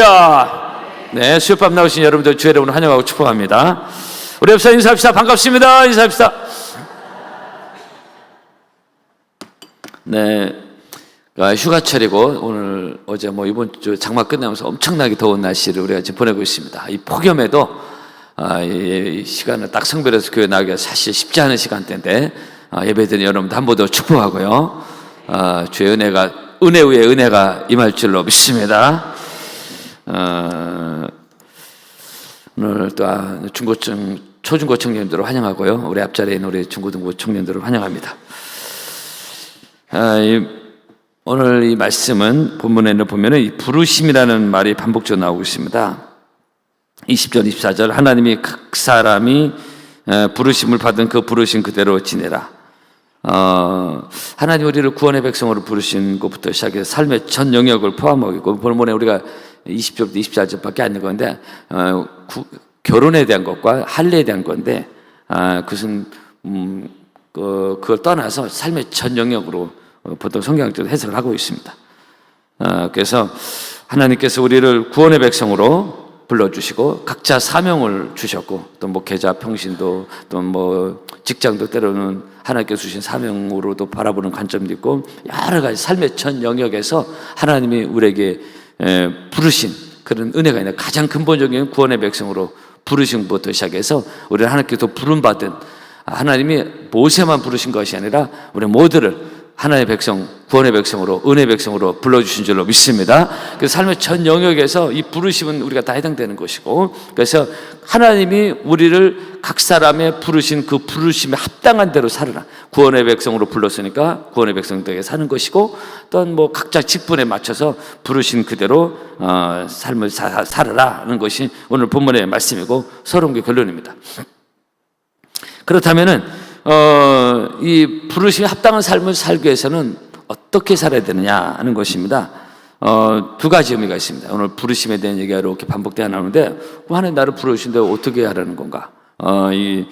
할렐루야. 네, 수요밤 나오신 여러분들 주의 이름으로 환영하고 축복합니다. 우리 옆서 인사합시다. 반갑습니다. 인사합시다. 네, 휴가철이고 오늘 어제 이번 주 장마 끝나면서 엄청나게 더운 날씨를 우리가 지금 보내고 있습니다. 이 폭염에도 이 시간을 딱 성별해서 교회 나가기가 사실 쉽지 않은 시간대인데 예배드리는 여러분들 한 번 더 축복하고요. 주의 은혜 위에 은혜가 임할 줄로 믿습니다. 오늘 또 초중고 청년들을 환영하고요. 우리 앞자리에 있는 우리 중고등부 청년들을 환영합니다. 오늘 이 말씀은 본문에는 보면은 이 부르심이라는 말이 반복적으로 나오고 있습니다. 20절, 24절 하나님이 각 사람이 부르심을 받은 그 부르심 그대로 지내라. 하나님 우리를 구원의 백성으로 부르신 것부터 시작해서 삶의 전 영역을 포함하고 있고, 본문에 우리가 20절부터 24절밖에 안 읽었는데 결혼에 대한 것과 할례에 대한 건데 그것은 그걸 떠나서 삶의 전 영역으로 보통 성경적으로 해석을 하고 있습니다. 그래서 하나님께서 우리를 구원의 백성으로 불러주시고 각자 사명을 주셨고, 또 목회자, 평신도, 또 직장도 때로는 하나님께서 주신 사명으로도 바라보는 관점도 있고, 여러 가지 삶의 전 영역에서 하나님이 우리에게 부르신 그런 은혜가 있는 가장 근본적인 구원의 백성으로 부르심부터 시작해서 우리는 하나님께서 부름받은, 하나님이 모세만 부르신 것이 아니라 우리 모두를 하나님의 백성, 구원의 백성으로, 은혜의 백성으로 불러주신 줄로 믿습니다. 그래서 삶의 전 영역에서 이 부르심은 우리가 다 해당되는 것이고, 그래서 하나님이 우리를 각 사람의 부르신 그 부르심에 합당한 대로 살아라. 구원의 백성으로 불렀으니까 구원의 백성들에게 사는 것이고, 또한 각자 직분에 맞춰서 부르신 그대로 삶을 살아라는 것이 오늘 본문의 말씀이고 서론의 결론입니다. 그렇다면은 이 부르심에 합당한 삶을 살기 위해서는 어떻게 살아야 되느냐 하는 것입니다. 두 가지 의미가 있습니다. 오늘 부르심에 대한 얘기가 이렇게 반복되어 나오는데, 하나님 나를 부르신데 어떻게 하라는 건가? 이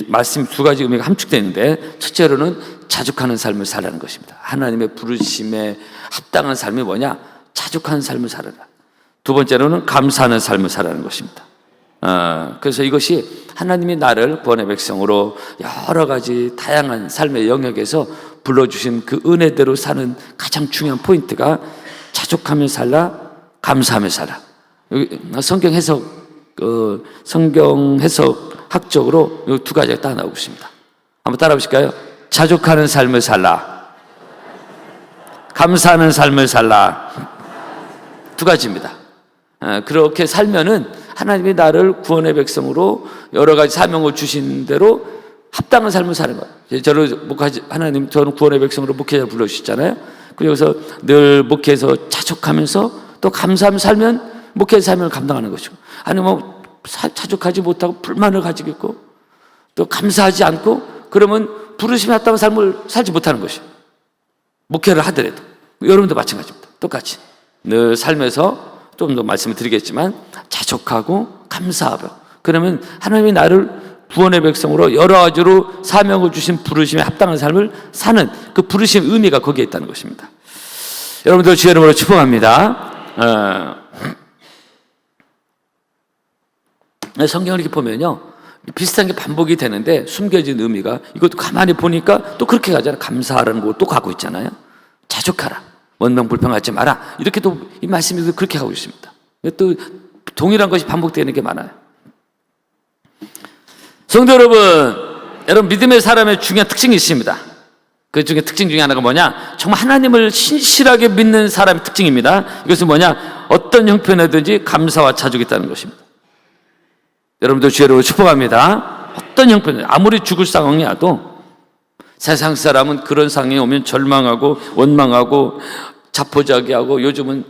말씀 두 가지 의미가 함축되어 있는데, 첫째로는 자족하는 삶을 살라는 것입니다. 하나님의 부르심에 합당한 삶이 뭐냐? 자족하는 삶을 살아라. 두 번째로는 감사하는 삶을 살라는 것입니다. 그래서 이것이 하나님이 나를 구원의 백성으로 여러 가지 다양한 삶의 영역에서 불러주신 그 은혜대로 사는 가장 중요한 포인트가 자족하며 살라, 감사하며 살라. 여기 성경 해석 학적으로 이 두 가지가 딱 나오고 있습니다. 한번 따라 보실까요? 자족하는 삶을 살라, 감사하는 삶을 살라. 두 가지입니다. 그렇게 살면은 하나님이 나를 구원의 백성으로 여러 가지 사명을 주신 대로 합당한 삶을 사는 거예요. 저는 구원의 백성으로 목회자를 불러주셨잖아요. 그래서 늘 목회에서 자족하면서 또 감사하며 살면 목회의 사명을 감당하는 것이고, 아니면 자족하지 못하고 불만을 가지고 있고 또 감사하지 않고 그러면 부르심에 합당한 삶을 살지 못하는 것이에요. 목회를 하더라도 여러분도 마찬가지입니다. 똑같이 늘 삶에서 좀 더 말씀을 드리겠지만 자족하고 감사하고, 그러면 하나님이 나를 구원의 백성으로 여러 가지로 사명을 주신 부르심에 합당한 삶을 사는 그 부르심 의미가 거기에 있다는 것입니다. 여러분들 주의 이름으로 축복합니다. 성경을 이렇게 보면요, 비슷한 게 반복이 되는데 숨겨진 의미가, 이것도 가만히 보니까 또 그렇게 가잖아요. 감사하라는 거 또 가고 있잖아요. 자족하라, 원망 불평하지 마라, 이렇게 또 이 말씀이 그렇게 하고 있습니다. 또 동일한 것이 반복되는 게 많아요. 성도 여러분 믿음의 사람의 중요한 특징이 있습니다. 그 중에 특징 중에 하나가 뭐냐? 정말 하나님을 신실하게 믿는 사람의 특징입니다. 이것은 뭐냐? 어떤 형편이든지 감사와 자족이 있다는 것입니다. 여러분들 주의로 축복합니다. 어떤 형편, 아무리 죽을 상황이 와도 세상 사람은 그런 상황이 오면 절망하고 원망하고 자포자기하고, 요즘은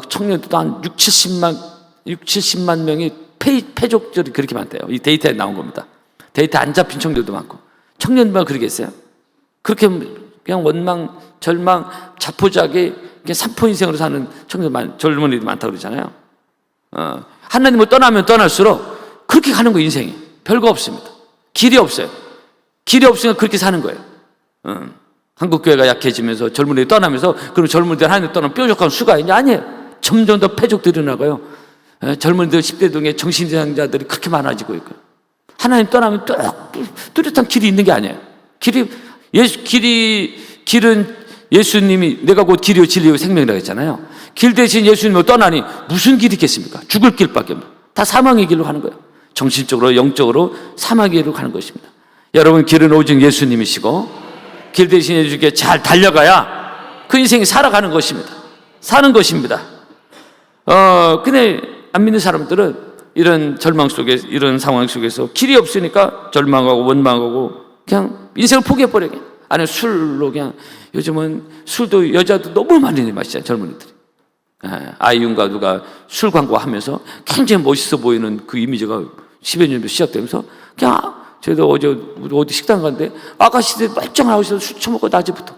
청년들도 한 70만 명이 패족들이 그렇게 많대요. 이 데이터에 나온 겁니다. 데이터 안 잡힌 청년들도 많고, 청년들만 그러겠어요? 그렇게 그냥 원망, 절망, 자포자기, 그냥 삼포 인생으로 사는 젊은이들이 많다고 그러잖아요. 하나님을 떠나면 떠날수록 그렇게 가는 거예요. 인생이 별거 없습니다. 길이 없어요. 길이 없으니까 그렇게 사는 거예요. 한국교회가 약해지면서 젊은이들이 떠나면서, 그럼 젊은이들 하나님 떠나면 뾰족한 수가 있냐? 아니에요. 점점 더 패족들이 나가요. 젊은이들 10대 중에 정신이상자들이 그렇게 많아지고 있고요. 하나님 떠나면 뚜렷한 길이 있는 게 아니에요. 길은 예수님이 내가 곧 길이요 진리요 생명이라고 했잖아요. 길 대신 예수님을 떠나니 무슨 길이 있겠습니까? 죽을 길밖에 없는, 다 사망의 길로 가는 거예요. 정신적으로 영적으로 사망의 길로 가는 것입니다. 여러분, 길은 오직 예수님이시고 길 대신 예수님께 잘 달려가야 그 인생이 살아가는 것입니다. 사는 것입니다. 근데 안 믿는 사람들은 이런 절망 속에, 이런 상황 속에서 길이 없으니까 절망하고 원망하고 그냥 인생을 포기해버려요. 안에 술로 그냥, 요즘은 술도 여자도 너무 많이 마시잖아요, 젊은이들이. 아이윤과 누가 술 광고하면서 굉장히 멋있어 보이는 그 이미지가 10여 년도 시작되면서 그냥, 저희도 어디 식당 갔는데 아가씨들 멀쩡하고 술 처먹고 낮에부터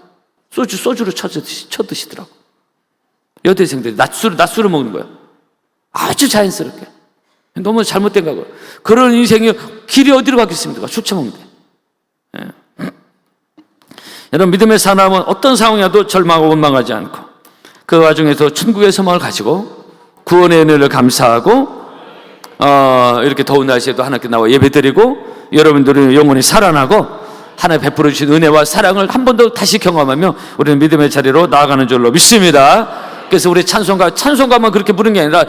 소주로 쳐드시더라고. 여대생들이 낮술을 먹는 거야. 아주 자연스럽게. 너무 잘못된 거고. 그런 인생이 길이 어디로 가겠습니까? 술 처먹는데. 여러분, 믿음의 사람은 어떤 상황이라도 절망하고 원망하지 않고 그 와중에서 천국의 소망을 가지고 구원의 은혜를 감사하고 이렇게 더운 날씨에도 하나님께 나와 예배드리고 여러분들은 영혼이 살아나고 하나님 베풀어 주신 은혜와 사랑을 한 번 더 다시 경험하며 우리는 믿음의 자리로 나아가는 줄로 믿습니다. 그래서 우리 찬송가만 그렇게 부르는 게 아니라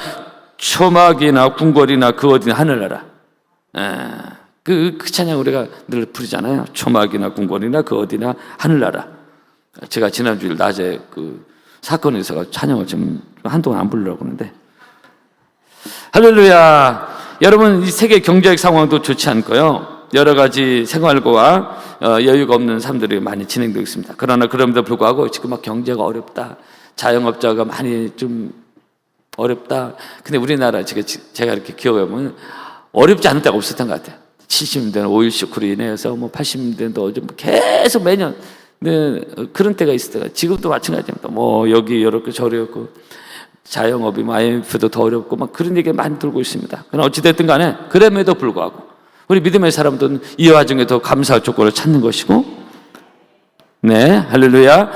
초막이나 궁궐이나 그 어디나 하늘나라, 그 찬양 우리가 늘 부르잖아요. 초막이나 궁궐이나 그 어디나 하늘나라. 제가 지난주일 낮에 그 사건에 있어서 찬양을 좀 한동안 안 부르려고 하는데, 할렐루야. 여러분, 이 세계 경제적 상황도 좋지 않고요, 여러 가지 생활고와 여유가 없는 사람들이 많이 진행되고 있습니다. 그러나 그럼에도 불구하고 지금 막 경제가 어렵다, 자영업자가 많이 좀 어렵다. 근데 우리나라 제가 이렇게 기억해보면 어렵지 않은 때가 없었던 것 같아요. 70년대는 오일 쇼크로 인해서 80년대도 계속 매년 그런 때가 있을 때가, 지금도 마찬가지입니다. 여기 이렇고 저렇고 자영업이 IMF도 더 어렵고 막 그런 얘기가 많이 들고 있습니다. 그러나 어찌됐든 간에 그럼에도 불구하고 우리 믿음의 사람들은 이 와중에 더 감사할 조건을 찾는 것이고, 네, 할렐루야.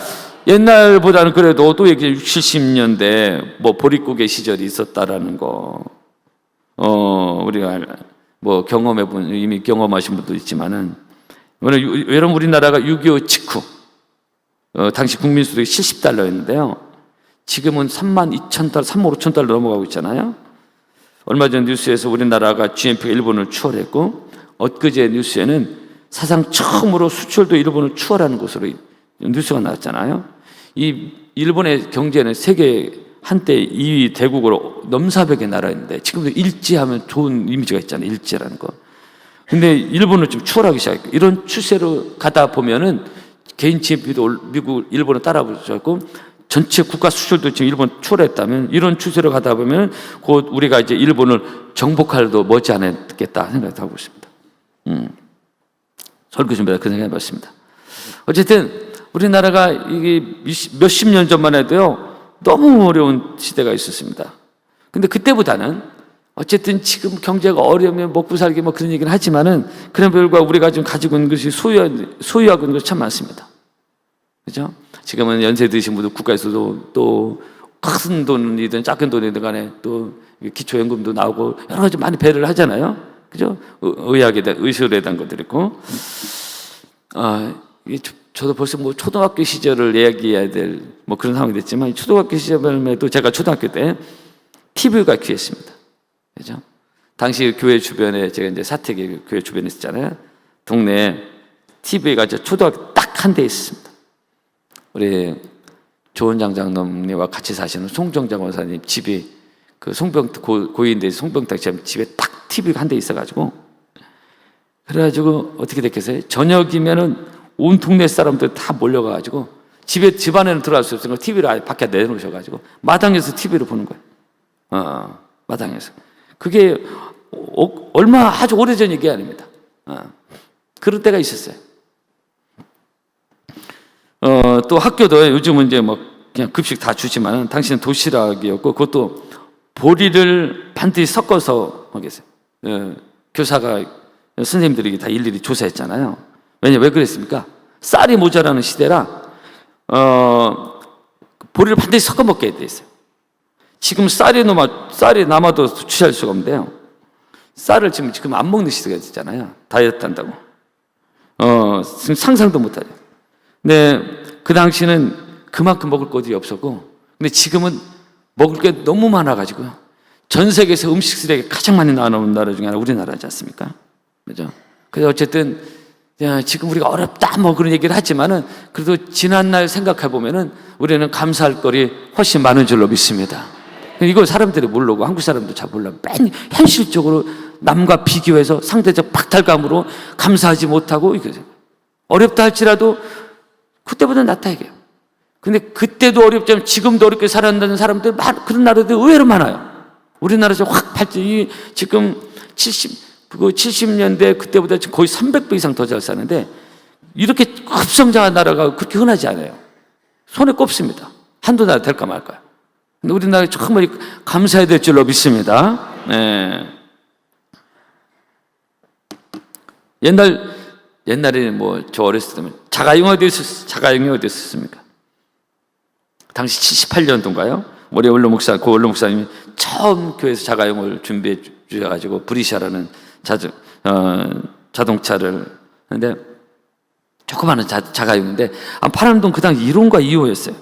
옛날보다는 그래도 또 얘기 60, 70년대 보릿고개 시절이 있었다라는 거, 우리가 이미 경험하신 분도 있지만은, 여러분, 우리나라가 6.25 직후, 당시 국민소득이 70달러였는데요. 지금은 32,000달러, 35,000달러 넘어가고 있잖아요. 얼마 전 뉴스에서 우리나라가 GNP가 일본을 추월했고, 엊그제 뉴스에는 사상 처음으로 수출도 일본을 추월하는 것으로 뉴스가 나왔잖아요. 이 일본의 경제는 세계 한때 2위 대국으로 넘사벽의 나라였는데 지금도 일제하면 좋은 이미지가 있잖아요. 일제라는 거. 근데 일본을 좀 추월하기 시작했고, 이런 추세로 가다 보면은 개인 GNP도 미국, 일본을 따라붙었고 전체 국가 수출도 지금 일본 추월했다면, 이런 추세로 가다 보면 곧 우리가 이제 일본을 정복할도 머지않았겠다 생각하고 있습니다. 설교 준비하다 그 생각해 봤습니다. 어쨌든 우리나라가 이게 몇십 년 전만 해도요, 너무 어려운 시대가 있었습니다. 근데 그때보다는 어쨌든 지금 경제가 어려우면 먹고 살기 그런 얘기는 하지만은, 그런 결과 우리가 지금 가지고 있는 것이 소유하고 있는 것이 참 많습니다. 그죠? 지금은 연세 드신 분들 국가에서도 또 큰 돈이든 작은 돈이든 간에 또 기초연금도 나오고 여러 가지 많이 배려를 하잖아요. 그죠? 의술에 대한 것들 있고. 저도 벌써 초등학교 시절을 이야기해야 될 그런 상황이 됐지만, 초등학교 시절에도 제가 초등학교 때 TV가 귀했습니다. 그죠? 당시 교회 주변에, 제가 이제 사택이 교회 주변에 있었잖아요. 동네에 TV가 초등학교 딱 한 대 있었습니다. 우리 조원장 장로님과 같이 사시는 송정장 원사님 집이 그 고인대 송병탁 집에 딱 TV가 한 대 있어가지고, 그래가지고 어떻게 됐겠어요? 저녁이면은 온 동네 사람들 다 몰려가가지고 집 안에는 들어갈 수 없으니까 TV를 아예 밖에 내놓으셔가지고 마당에서 TV를 보는 거예요. 마당에서. 그게 아주 오래전 얘기 아닙니다. 그럴 때가 있었어요. 또 학교도 요즘은 이제 그냥 급식 다 주지만, 당시는 도시락이었고 그것도 보리를 반드시 섞어서 먹였어요. 교사가, 선생님들이 다 일일이 조사했잖아요. 왜 그랬습니까? 쌀이 모자라는 시대라 보리를 반드시 섞어 먹게 돼 있어요. 지금 쌀이 남아도 취할 수가 없는데요. 쌀을 지금 안 먹는 시대가 됐잖아요. 다이어트 한다고. 지금 상상도 못하죠. 근데 그 당시는 그만큼 먹을 것이 없었고, 근데 지금은 먹을 게 너무 많아가지고요. 전 세계에서 음식 쓰레기 가장 많이 나오는 나라 중에 하나 우리나라지 않습니까? 그죠? 그래서 어쨌든, 지금 우리가 어렵다 뭐 그런 얘기를 하지만은 그래도 지난날 생각해 보면은 우리는 감사할 거리 훨씬 많은 줄로 믿습니다. 이걸 사람들이 모르고, 한국 사람도 잘 몰라. 맨 현실적으로 남과 비교해서 상대적 박탈감으로 감사하지 못하고, 어렵다 할지라도 그때보다 낫다 이게요. 근데 그때도 어렵지만 지금도 어렵게 살아간다는 사람들, 그런 나라들 의외로 많아요. 우리나라에서 확 발전이 지금 70년대 그때보다 지금 거의 300배 이상 더 잘 사는데, 이렇게 급성장한 나라가 그렇게 흔하지 않아요. 손에 꼽습니다. 한두 나라 될까 말까요. 근데 우리나라에 정말 감사해야 될 줄로 믿습니다. 네. 옛날에는 뭐 저 어렸을 때면 자가용이 어디 있었습니까? 당시 78년도인가요? 우리 원로 목사님이 처음 교회에서 자가용을 준비해 주셔가지고 브리샤라는 자동차를 했는데, 조그마한 자가용인데, 파남동 그 당시 1호인가 2호였어요.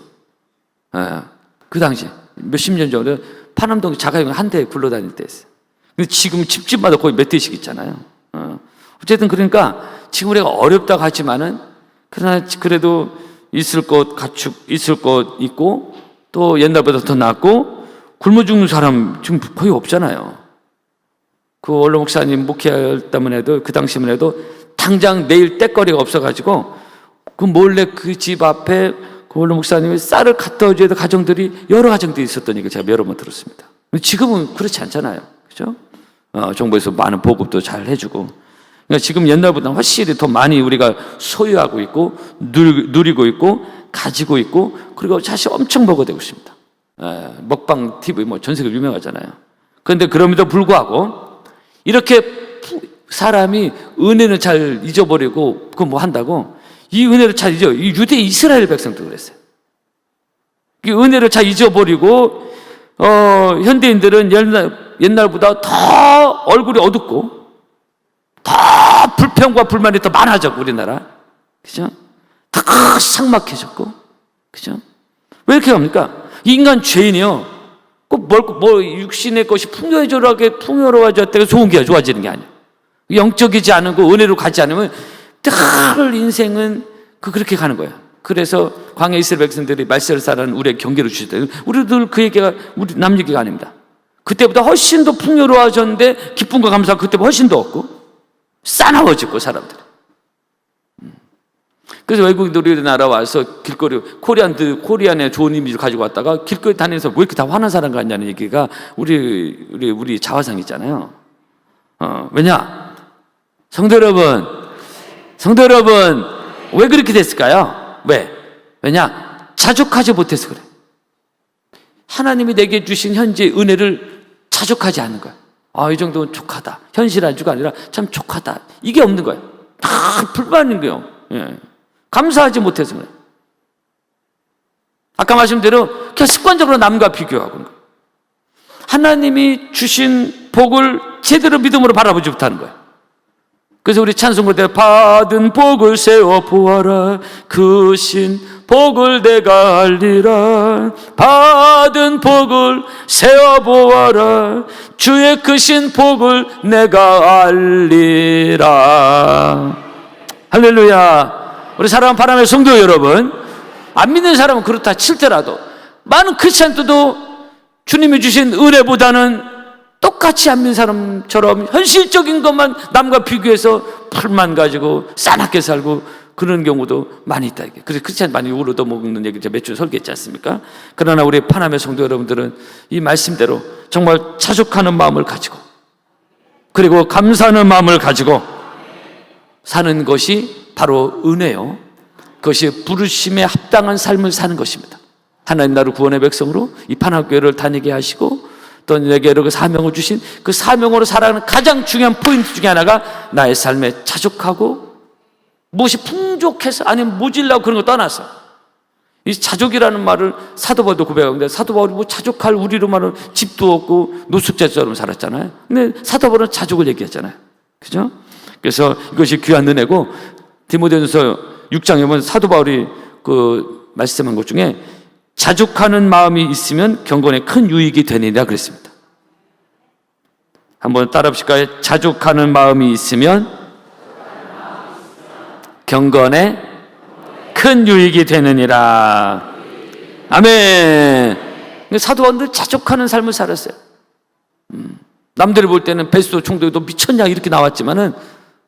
그 당시 몇십 년 전에 파남동 자가용 한 대 굴러다닐 때였어요. 근데 지금 집집마다 거의 몇 대씩 있잖아요. 어쨌든 그러니까 지금 우리가 어렵다고 하지만은, 그러나 그래도 있을 것 있고, 또 옛날보다 더 낫고, 굶어 죽는 사람 지금 거의 없잖아요. 그 원로 목사님 목회할 때만 해도, 그 당시만 해도 당장 내일 떼거리가 없어가지고 그 몰래 그 집 앞에 그 원로 목사님이 쌀을 갖다 줘야 될 가정들이, 여러 가정들이 있었던 얘기를 제가 여러 번 들었습니다. 지금은 그렇지 않잖아요. 그죠? 정부에서 많은 보급도 잘 해주고. 그러니까 지금 옛날보다 훨씬 더 많이 우리가 소유하고 있고, 누리고 있고, 가지고 있고, 그리고 사실 엄청 먹어대고 있습니다. 먹방 TV 뭐 전 세계 유명하잖아요. 그런데 그럼에도 불구하고 이렇게 사람이 은혜는 잘 잊어버리고 그거 뭐 한다고, 이 은혜를 잘 이 유대 이스라엘 백성도 그랬어요. 이 은혜를 잘 잊어버리고, 현대인들은 옛날보다 더 얼굴이 어둡고, 더 불평과 불만이 더 많아졌고, 우리나라. 그죠? 더 삭막해졌고, 그죠? 왜 이렇게 합니까? 인간 죄인이요. 꼭 육신의 것이 풍요로워졌다고 좋은 게 좋아지는 게 아니에요. 영적이지 않고 은혜로 가지 않으면 늘 인생은 그렇게 가는 거예요. 그래서 광야 이스라엘 백성들이 말세르사라는 우리의 경계를 주셨다. 우리들 그 얘기가 남 얘기가 아닙니다. 그때보다 훨씬 더 풍요로워졌는데, 기쁨과 감사가 그때보다 훨씬 더 없고, 싸나워졌고 사람들이. 그래서 외국인들이 우리나라 와서 길거리, 코리안의 좋은 이미지를 가지고 왔다가 길거리 다니면서 왜 이렇게 다 화난 사람 같냐는 얘기가 우리 자화상 있잖아요. 왜냐? 성도 여러분, 왜 그렇게 됐을까요? 왜냐? 자족하지 못해서 그래. 하나님이 내게 주신 현재 은혜를 자족하지 않는 거야. 이 정도는 족하다. 현실 안주가 아니라 참 족하다. 이게 없는 거예요. 다 불만인 거예요. 예. 감사하지 못해서 그래. 아까 말씀대로 그냥 습관적으로 남과 비교하고, 하나님이 주신 복을 제대로 믿음으로 바라보지 못하는 거예요. 그래서 우리 찬송가 때 받은 복을 세워 보아라, 그 신 복을 내가 알리라. 받은 복을 세워 보아라, 주의 크신 복을 내가 알리라. 할렐루야. 우리 사랑하는 바람의 성도 여러분, 안 믿는 사람은 그렇다 칠더라도, 많은 크리스찬들도 주님이 주신 은혜보다는 똑같이 안 믿는 사람처럼 현실적인 것만 남과 비교해서 풀만 가지고 싸납게 살고 그런 경우도 많이 있다. 그래서 크리스찬 많이 욕을 얻어먹는 얘기 제가 몇 주 설계했지 않습니까? 그러나 우리 파남의 성도 여러분들은 이 말씀대로 정말 자족하는 마음을 가지고, 그리고 감사하는 마음을 가지고 사는 것이 바로 은혜요, 그것이 부르심에 합당한 삶을 사는 것입니다. 하나님 나를 구원의 백성으로 이 파남교회를 다니게 하시고, 또 내게 그 사명을 주신 그 사명으로 살아가는 가장 중요한 포인트 중에 하나가 나의 삶에 자족하고, 무엇이 풍족해서 아니면 모질라고 그런 거 떠나서 이 자족이라는 말을 사도 바울도 고백하는데, 사도 바울이 뭐 자족할 우리로 말은 집도 없고 노숙자처럼 살았잖아요. 근데 사도 바울은 자족을 얘기했잖아요. 그죠? 그래서 이것이 귀한 은혜고, 디모데전서 6장에 보면 사도 바울이 말씀한 것 중에 자족하는 마음이 있으면 경건에 큰 유익이 되느니라 그랬습니다. 한번 따라 보실까요? 자족하는 마음이 있으면 경건에 큰 유익이 되느니라. 아멘. 사도 바울은 자족하는 삶을 살았어요. 남들이 볼 때는 베스도 총독이 너 미쳤냐 이렇게 나왔지만은,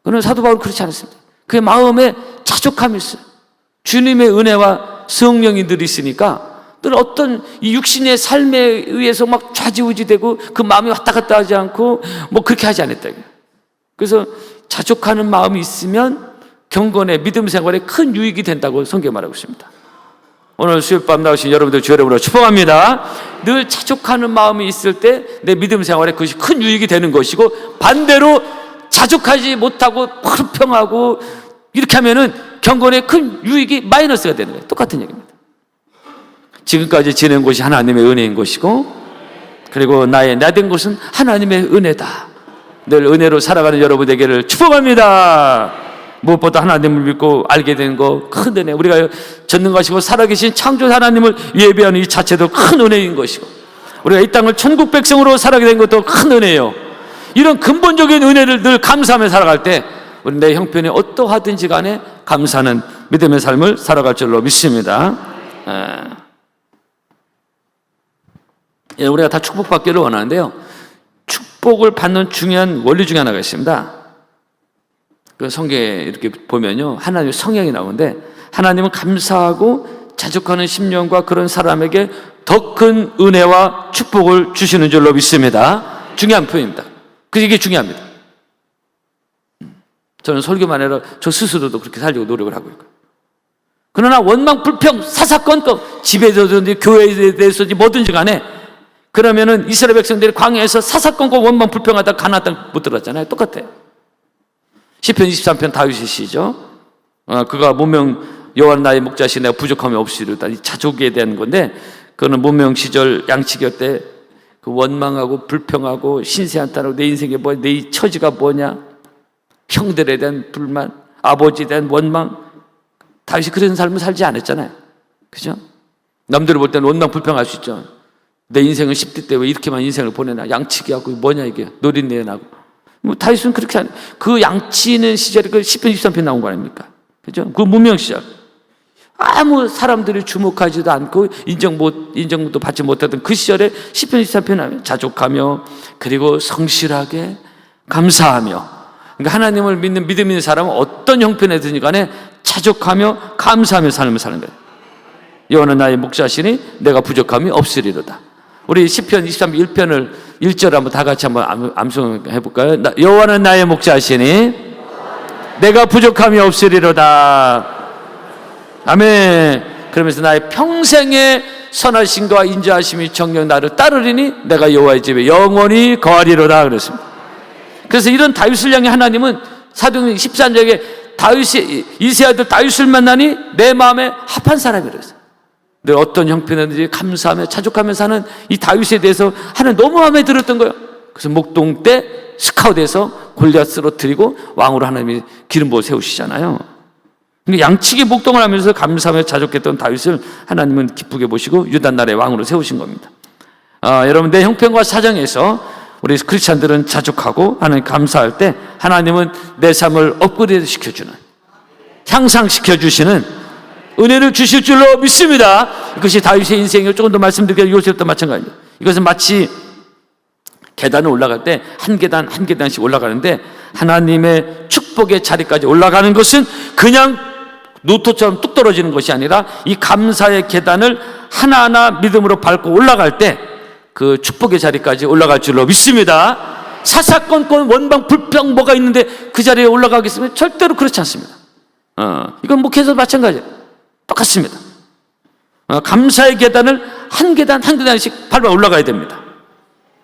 그는 사도 바울은 그렇지 않았습니다. 그의 마음에 자족함이 있어요. 주님의 은혜와 성령이 늘 있으니까 늘 어떤 이 육신의 삶에 의해서 막 좌지우지되고 그 마음이 왔다 갔다 하지 않고 뭐 그렇게 하지 않았다. 그래서 자족하는 마음이 있으면 경건의 믿음 생활에 큰 유익이 된다고 성경에 말하고 있습니다. 오늘 수요일밤 나오신 여러분들 주의 이름으로 축복합니다. 늘 자족하는 마음이 있을 때 내 믿음 생활에 그것이 큰 유익이 되는 것이고, 반대로 자족하지 못하고 불평하고 이렇게 하면은 경건에 큰 유익이 마이너스가 되는 거예요. 똑같은 얘기입니다. 지금까지 지낸 것이 하나님의 은혜인 것이고, 그리고 나의 나된 것은 하나님의 은혜다. 늘 은혜로 살아가는 여러분에게를 축복합니다. 무엇보다 하나님을 믿고 알게 된 거 큰 은혜. 우리가 전능하시고 살아계신 창조 하나님을 예배하는 이 자체도 큰 은혜인 것이고, 우리가 이 땅을 천국 백성으로 살아가게 된 것도 큰 은혜예요. 이런 근본적인 은혜를 늘 감사하며 살아갈 때 우리 내 형편이 어떠하든지 간에 감사하는 믿음의 삶을 살아갈 줄로 믿습니다. 우리가 다 축복받기를 원하는데요, 축복을 받는 중요한 원리 중에 하나가 있습니다. 그 성경에 이렇게 보면요, 하나님의 성향이 나오는데, 하나님은 감사하고 자족하는 심령과 그런 사람에게 더 큰 은혜와 축복을 주시는 줄로 믿습니다. 중요한 표현입니다. 그래서 이게 중요합니다. 저는 설교만 아니라 저 스스로도 그렇게 살려고 노력을 하고 있고요. 그러나 원망, 불평, 사사건건, 집에 대해서든지 교회에 대해서든지 뭐든지 간에, 그러면은 이스라엘 백성들이 광야에서 사사건건 원망, 불평하다 가나안 땅 못 들어갔잖아요. 똑같아요. 시편 23편 다윗의 시죠. 그가 문명 여호와는 나의 목자시 내가 부족함이 없으리로다. 이 자족에 대한 건데, 그는 문명 시절 양치기 때 그 원망하고 불평하고 신세 한탄하고 내 인생이 뭐야, 내 처지가 뭐냐, 형들에 대한 불만, 아버지에 대한 원망. 다윗이 그런 삶을 살지 않았잖아요. 그죠? 남들이 볼 때는 원망 불평할 수 있죠. 내 인생은 10대 때 왜 이렇게만 인생을 보내나, 양치기하고 뭐냐 이게, 노린내 나고. 뭐 다윗은 그렇게 안, 그 양치는 시절에 그 시편 23편 나온 거 아닙니까? 그죠? 그 문명 시절. 아무 사람들이 주목하지도 않고 인정도 받지 못하던 그 시절에 시편 23편 하면 자족하며, 그리고 성실하게 감사하며. 그러니까 하나님을 믿는 믿음 있는 사람은 어떤 형편이든 간에 자족하며 감사하며 삶을 사는 거예요. 여호와는 나의 목자시니 내가 부족함이 없으리로다. 우리 시편 23편 1편을 1절 한번 다 같이 한번 암송해 볼까요? 여호와는 나의 목자시니 내가 부족함이 없으리로다. 아멘. 그러면서 나의 평생의 선하심과 인자하심이 정녕 나를 따르리니 내가 여호와의 집에 영원히 거하리로다 그랬습니다. 그래서 이런 다윗을 향해 하나님은 사도행전 14장에 다윗이 이세 아들 다윗을 만나니 내 마음에 합한 사람이랬어요. 늘 어떤 형편이든지 감사하며 자족하며 사는 이 다윗에 대해서 하나님 너무 마음에 들었던 거예요. 그래서 목동 때 스카웃에서 골리앗 쓰러뜨리고 왕으로 하나님이 기름 부어 세우시잖아요. 그러니까 양치기 목동을 하면서 감사하며 자족했던 다윗을 하나님은 기쁘게 보시고 유다 나라의 왕으로 세우신 겁니다. 여러분, 내 형편과 사정에서 우리 크리스찬들은 자족하고 하나님 감사할 때 하나님은 내 삶을 업그레이드 시켜주는, 향상시켜주시는 은혜를 주실 줄로 믿습니다. 이것이 다윗의 인생이요. 조금 더 말씀드리면 요셉도 마찬가지입니다. 이것은 마치 계단을 올라갈 때 한 계단 한 계단씩 올라가는데, 하나님의 축복의 자리까지 올라가는 것은 그냥 노토처럼 뚝 떨어지는 것이 아니라 이 감사의 계단을 하나하나 믿음으로 밟고 올라갈 때 그 축복의 자리까지 올라갈 줄로 믿습니다. 사사건건 원망 불평 뭐가 있는데 그 자리에 올라가겠으면 절대로 그렇지 않습니다. 이건 목회에서 마찬가지예요. 똑같습니다. 감사의 계단을 한 계단 한 계단씩 밟아 올라가야 됩니다.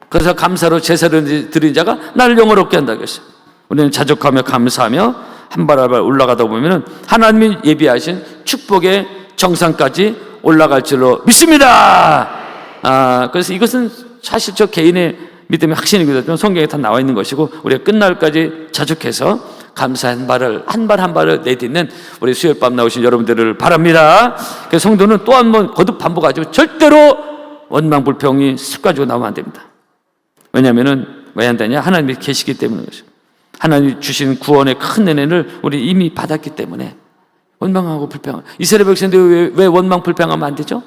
그래서 감사로 제사를 드린 자가 나를 영원롭게 한다고 했어요. 우리는 자족하며 감사하며 한 발 한 발 올라가다 보면은 하나님이 예비하신 축복의 정상까지 올라갈 줄로 믿습니다. 그래서 이것은 사실 저 개인의 믿음의 확신이거든요. 성경에 다 나와 있는 것이고, 우리가 끝날까지 자축해서 감사의 한 발을 내딛는 우리 수요일 밤 나오신 여러분들을 바랍니다. 그래서 성도는 또 한 번 거듭 반복하죠. 절대로 원망불평이 습관적으로 나오면 안 됩니다. 왜냐하면은 왜 안 되냐? 하나님이 계시기 때문인 것이죠. 하나님이 주신 구원의 큰 은혜를 우리 이미 받았기 때문에 원망하고 불평하고. 이스라엘 백성들 왜 원망 불평하면 안 되죠?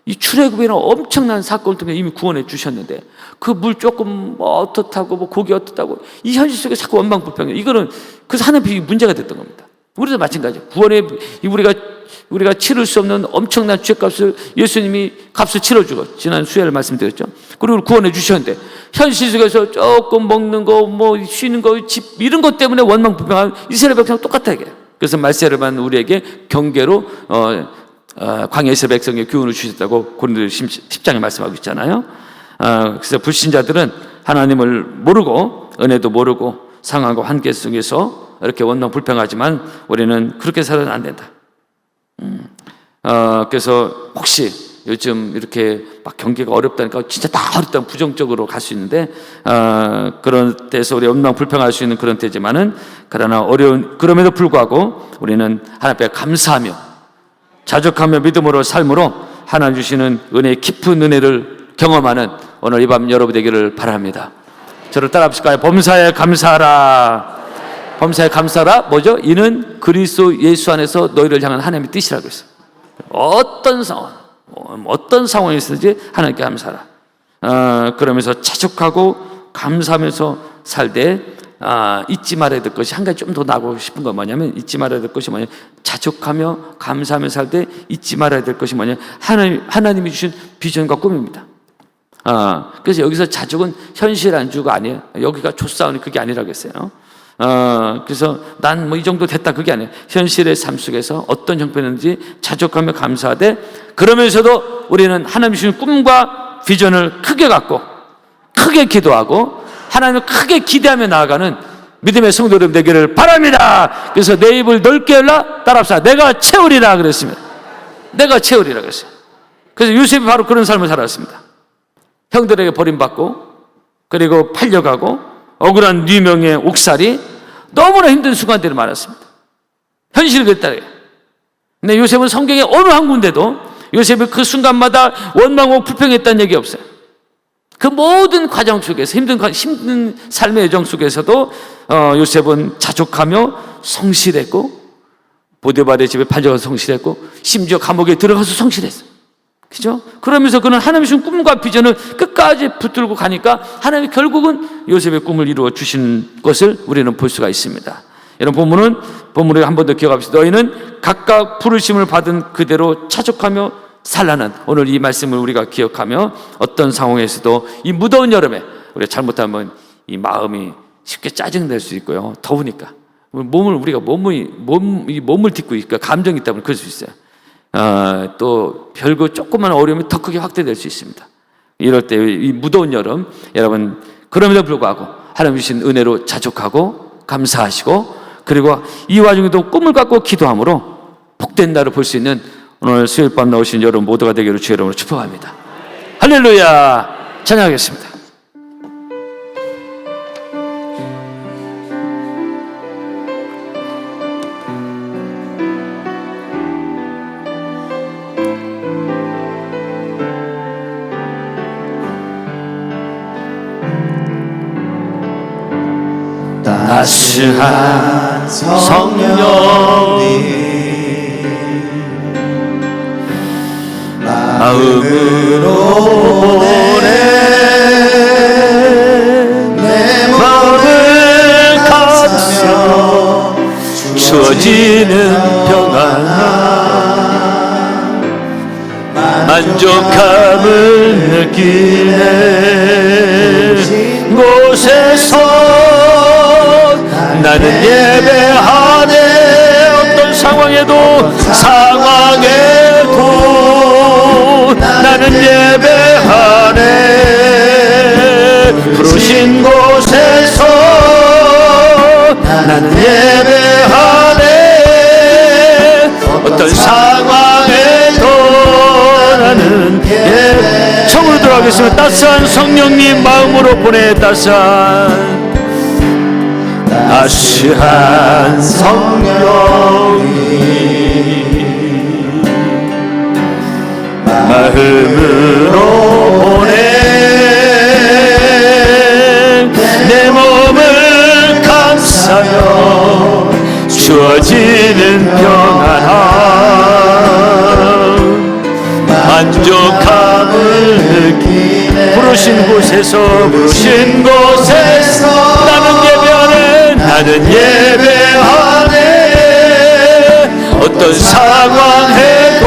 이 출애굽이라는 엄청난 사건을 통해 이미 구원해 주셨는데 그 물 조금 뭐 어떻다고 뭐 고기 어떻다고 이 현실 속에 자꾸 원망 불평해. 이거는 그래서 하나님이 문제가 됐던 겁니다. 우리도 마찬가지예요. 구원에 우리가 치를 수 없는 엄청난 죄값을 예수님이 값을 치러주고, 지난 수요일에 말씀드렸죠. 그리고 구원해 주셨는데 현실 속에서 조금 먹는 거, 뭐 쉬는 거, 집 이런 것 때문에 원망 불평하는 이스라엘 백성 똑같아 이게. 그래서 말세를 받는 우리에게 경계로 광야에서 백성의 교훈을 주셨다고 고린도 10장에 말씀하고 있잖아요. 그래서 불신자들은 하나님을 모르고 은혜도 모르고 상황과 환경 속에서 이렇게 원망 불평하지만 우리는 그렇게 살아는 안 된다. 그래서 혹시 요즘 이렇게 막 경기가 어렵다니까 진짜 다 어렵다면 부정적으로 갈 수 있는데 그런 데서 우리 원망 불평할 수 있는 그런 때지만은, 그러나 그럼에도 불구하고 우리는 하나님 앞에 감사하며 자족하며 믿음으로 삶으로 하나님 주시는 은혜의 깊은 은혜를 경험하는 오늘 이 밤 여러분 되기를 바랍니다. 저를 따라 합시까요? 범사에 감사하라. 범사에 감사하라. 뭐죠? 이는 그리스도 예수 안에서 너희를 향한 하나님의 뜻이라고 했어요. 어떤 상황에서든지 하나님께 감사하라. 그러면서 자족하고 감사하면서 살되 잊지 말아야 될 것이 한 가지 좀 더 나고 싶은 건 뭐냐면, 잊지 말아야 될 것이 뭐냐, 자족하며 감사하며 살 때 잊지 말아야 될 것이 뭐냐, 하나님이 주신 비전과 꿈입니다. 그래서 여기서 자족은 현실 안주가 아니에요. 여기가 조싸우니 그게 아니라고 했어요. 그래서 난 뭐 이 정도 됐다 그게 아니에요. 현실의 삶 속에서 어떤 형편인지 자족하며 감사하되, 그러면서도 우리는 하나님 주신 꿈과 비전을 크게 갖고 크게 기도하고 하나님을 크게 기대하며 나아가는 믿음의 성도 여러분 되기를 바랍니다. 그래서 내 입을 넓게 열라. 따라합시다. 내가 채우리라 그랬습니다. 내가 채우리라 그랬어요. 그래서 요셉이 바로 그런 삶을 살았습니다. 형들에게 버림받고, 그리고 팔려가고, 억울한 유명의 옥살이, 너무나 힘든 순간들이 많았습니다. 현실이 그랬다. 근데 요셉은 성경의 어느 한 군데도 요셉이 그 순간마다 원망하고 불평했다는 얘기 없어요. 그 모든 과정 속에서, 힘든 삶의 여정 속에서도 요셉은 자족하며 성실했고, 보디발의 집에 팔려가서 성실했고, 심지어 감옥에 들어가서 성실했어요. 그죠? 그러면서 그는 하나님이 주신 꿈과 비전을 끝까지 붙들고 가니까 하나님이 결국은 요셉의 꿈을 이루어 주신 것을 우리는 볼 수가 있습니다. 여러분, 본문을 한 번 더 기억합시다. 너희는 각각 부르심을 받은 그대로 자족하며 살라는 오늘 이 말씀을 우리가 기억하며 어떤 상황에서도 이 무더운 여름에 우리가 잘못하면 이 마음이 쉽게 짜증낼 수 있고요. 더우니까 몸을 딛고 있고 감정이 있다 보면 그럴 수 있어요. 또 별거 조그만 어려움이 더 크게 확대될 수 있습니다. 이럴 때 이 무더운 여름, 여러분 그럼에도 불구하고 하나님 주신 은혜로 자족하고 감사하시고, 그리고 이 와중에도 꿈을 갖고 기도함으로 복된 날을 볼 수 있는 오늘 수요일 밤 나오신 여러분 모두가 되기를 주의 이름으로 축복합니다. 할렐루야. 찬양하겠습니다. 따스한 성령님 마음으로 보내 내 마음을 감싸며 주어지는 평안 만족함을 느끼는 곳에서 나는 예배하네. 어떤 상황에도 나는 예배하네. 부르신 곳에서 나는 예배하네. 어떤 상황에도 성으로 들어가겠습니다. 따스한 성령님 마음으로 보내 따스한 성령님 마음으로 보내 내 몸을 감싸며 주어지는 평안함 만족함을 느끼네 부르신 곳에서 나는 예배하네 어떤 상황에도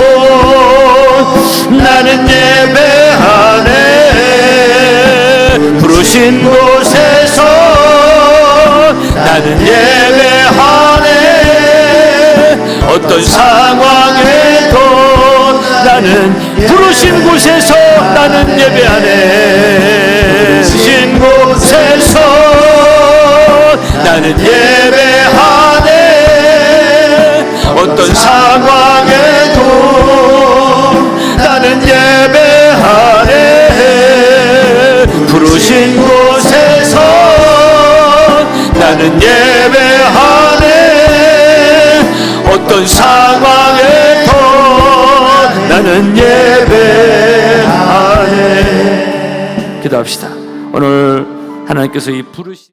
나는 예배하네 부르신 곳에서 나는 예배하네 어떤 상황에도 나는 부르신 곳에서 나는 예배하네 부르신 곳에서 나는 예배하네 어떤 상황에도 나는 예배하네 부르신 곳에서 나는 예배하네 어떤 상황에도 나는 예배하네. 기도합시다. 오늘 하나님께서 이 부르신